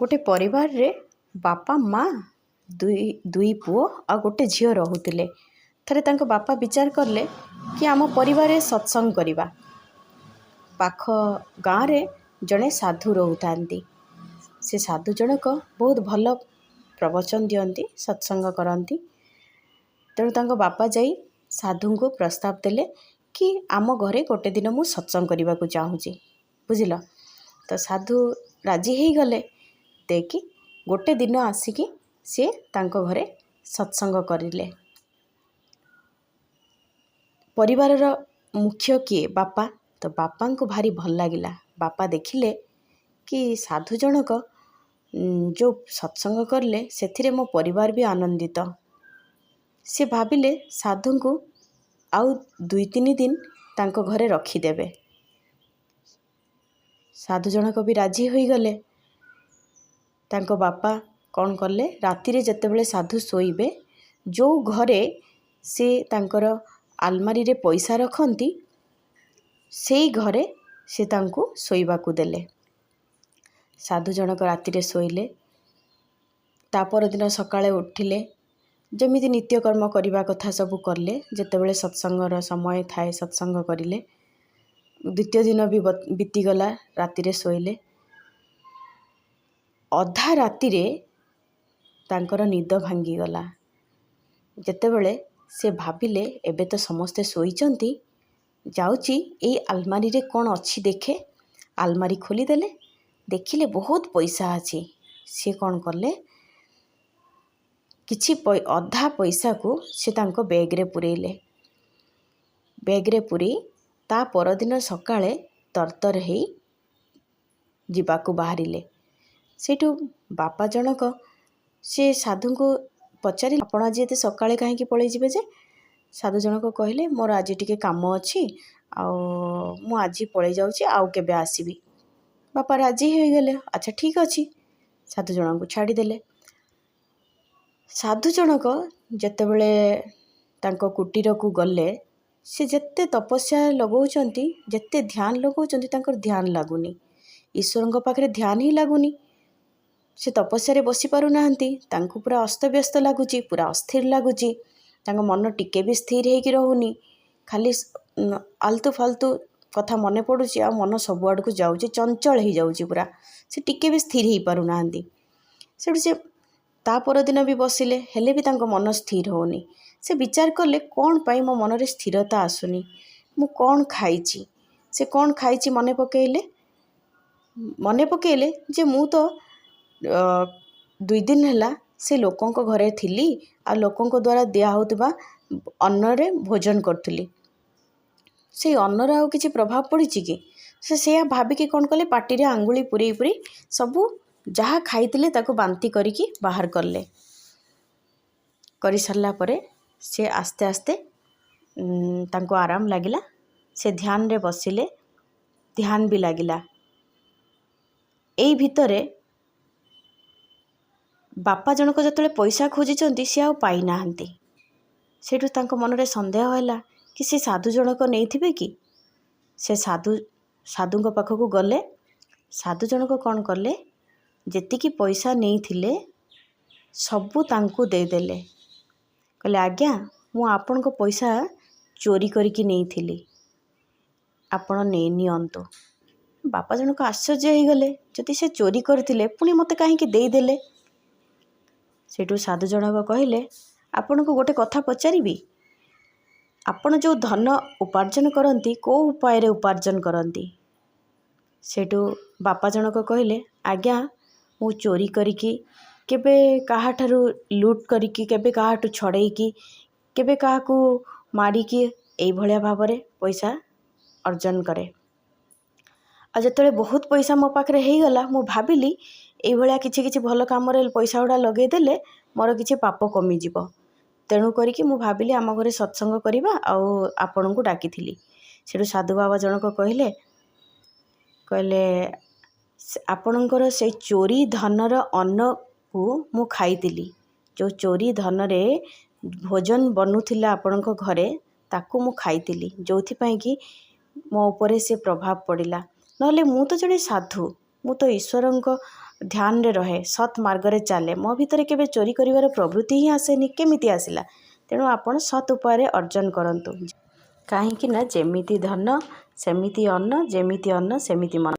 गोटे परिवार रे बापा माँ दुई पुओ आ गोटे झील रोते। थरे तांको बापा विचार करले कि आम परिवार सत्संग करवा। पाख गाँव रे जड़े साधु रोता। से साधु जनक बहुत भल प्रवचन दियंती, सत्संग करती। तेणु तांको बापा जाई साधु को प्रस्ताव देले कि आम घरे गोटे दिन मु सत्संग करने को चाहूँगी। बुझिल? तो साधु राजी हो गले। देखि गोटे दिन आसिकी सी तांको घरे सत्संग करिले। परिवार रो मुख्य किए बापा। तो बापा को भारी भल लगिला। बापा देखिले कि साधु जनक जो सत्संग करले सेथिरे मो परिवार भी आनंदित। से भाबिले साधु को आउ 2-3 दिन तांको घरे रखिदेवे। साधु जनक भी राजी हो गले। तांको बापा कौन कले, राति रे जतेबेले साधु सोइबे, जो घरे से तांकर आलमारी रे पैसा रखती से घरे से तांको सोइबा को देले। साधु जनक राति रे सोइले। तापर दिन सकाळे उठिले, जमिति नित्यकर्म करने कथा सब करले। जेतेबेले सत्संगर समय थाए सत्संग करिले। द्वितीय दिन भी बीतीगला। राति रे सोइले। अधा राति रे तांकर निद भांगी गला। जेतेबेले से भाबिले एबे तो समस्ते सोईचंती, जाउची एई आलमारी रे कौन अच्छी देखे। आलमारी खोली देले, देखिले बहुत पैसा अछि। से कौन करले, किछि अधा पैसा को से तांको बैग रे पुरेले। बैग रे पुरी ता परदिन सकाळे तरतर हेई जीवाकू बाहरिले। सेठू बापा जनक से साधु को पचारि, आपण आज एते सकाळे कहीं पळै जिवे जे? साधु जनक कहले, मोर आज टिके काम अछि, मु आज पळै जाउची, आउ केबे आसीबी। बापा राजी हो गले। अच्छा ठीक अछि। साधु जनक को छाड़ी देले। साधु जनक जेतेबेले तांको कुटीर को गले, से जेते तपस्या लगाउचंती, जेते ध्यान लगाउचंती, तांकर ध्यान लागुनी। ईश्वरंक पाखरे ध्यान ही लागुनी। से तपस्या रे बसी पारु नाहंती। तांको पूरा अस्तव्यस्त लागुची, पूरा अस्थिर लागुची। तांको मन टिके भी स्थिर हेकी रहुनी। खाली आलतू फालतू कथा मने पड़ुची, आ मन सब आड़ को जाउची, चंचल ही जाउची पूरा। से टिके भी स्थिर ही पारु नाहंती। सेठू से ता पर दिन भी बसिले, हेले भी तांको मन स्थिर होनी। से विचार कले, कौन पाई मो मन रे स्थिरता आसुनी, मु कौन खाइची। से कौन खाइची मने पकेले जे मु तो 2 दिन हैला से लोकों को घरे थिली, आ लोकों को द्वारा दिया होतबा अन्न रे भोजन करथुली। से अन्न रे आउ किछि प्रभाव पड़िछि कि? से भाबिकी कौन कले, पाटी रे आंगुली पुरी पुरी सबू जहाँ खाइतिले ताको बांती करिकी बाहर करले। करि सरला परे से आस्ते आस्ते तांको आराम लागिला। से ध्यान रे बसिले, ध्यान भी लागिला। एई भितरे बापा जनक जतले पैसा खोजिचंती, से आउ पाई नाहंती। सेठू तांको मन रे संदेह होला कि से साधु जनक नेइथिबे कि? से साधुंक पाखकू गले। साधु जनक कौन कले, जेतिकी पैसा नेइथिले सबू तांको दे देले। कहले, आज्ञा मु आपनको पैसा चोरी करिकी नेइथिली, आपण नै नियंतु। बापा जनक आश्चर्य हो गले, जदि से चोरी करथिले पुणी मते काहेकि देई देले? सेठू साधु जनक कहले, आपण को गोटे कथा पचारिबी? आपण जो धन उपार्जन करती को उपाय रे उपार्जन करती? सेठू बापा जनक कहले, आज्ञा मु चोरी करिकी, केबे काहाठारू लूट करिकी, केबे काहाठू छड़ेकी, केबे काहाकू मारिकी, एई भलिया भावरे पैसा अर्जन करे। आ जतले बहुत पैसा मो पाखरे हेई गला, मु भाबिली एई भलिया किछि किछि भल काम रे पैसा उडा लगे देले मोर किछि पाप कमी जिवो। तेणु करिकी मु भाबिली आम घरे सत्संग करिबा, आउ आपणको डाकिथिली। सेठू साधु बाबा जनक कहले आपणकर से चोरी धनर अन्न को मु खाइतिली। जो चोरी धन रे भोजन बनुथिला आपणक घरे, ताकू मु खाइतिली, जोथि पई कि मो उपरे से प्रभाव पड़िला। नहले मु तो जड़े साधु, मु तो ईश्वरंक ଧ୍ୟାନରେ ରହେ, ସତ୍ ମାର୍ଗରେ ଚାଲେ। ମୋ ଭିତରେ କେବେ ଚୋରି କରିବାର ପ୍ରବୃତ୍ତି ହିଁ ଆସେନି, କେମିତି ଆସିଲା? ତେଣୁ ଆପଣ ସତ୍ ଉପାୟରେ ଅର୍ଜନ କରନ୍ତୁ। କାହିଁକି ନା ଯେମିତି ଧନ ସେମିତି ଅନ୍ନ, ଯେମିତି ଅନ୍ନ ସେମିତି ମନ।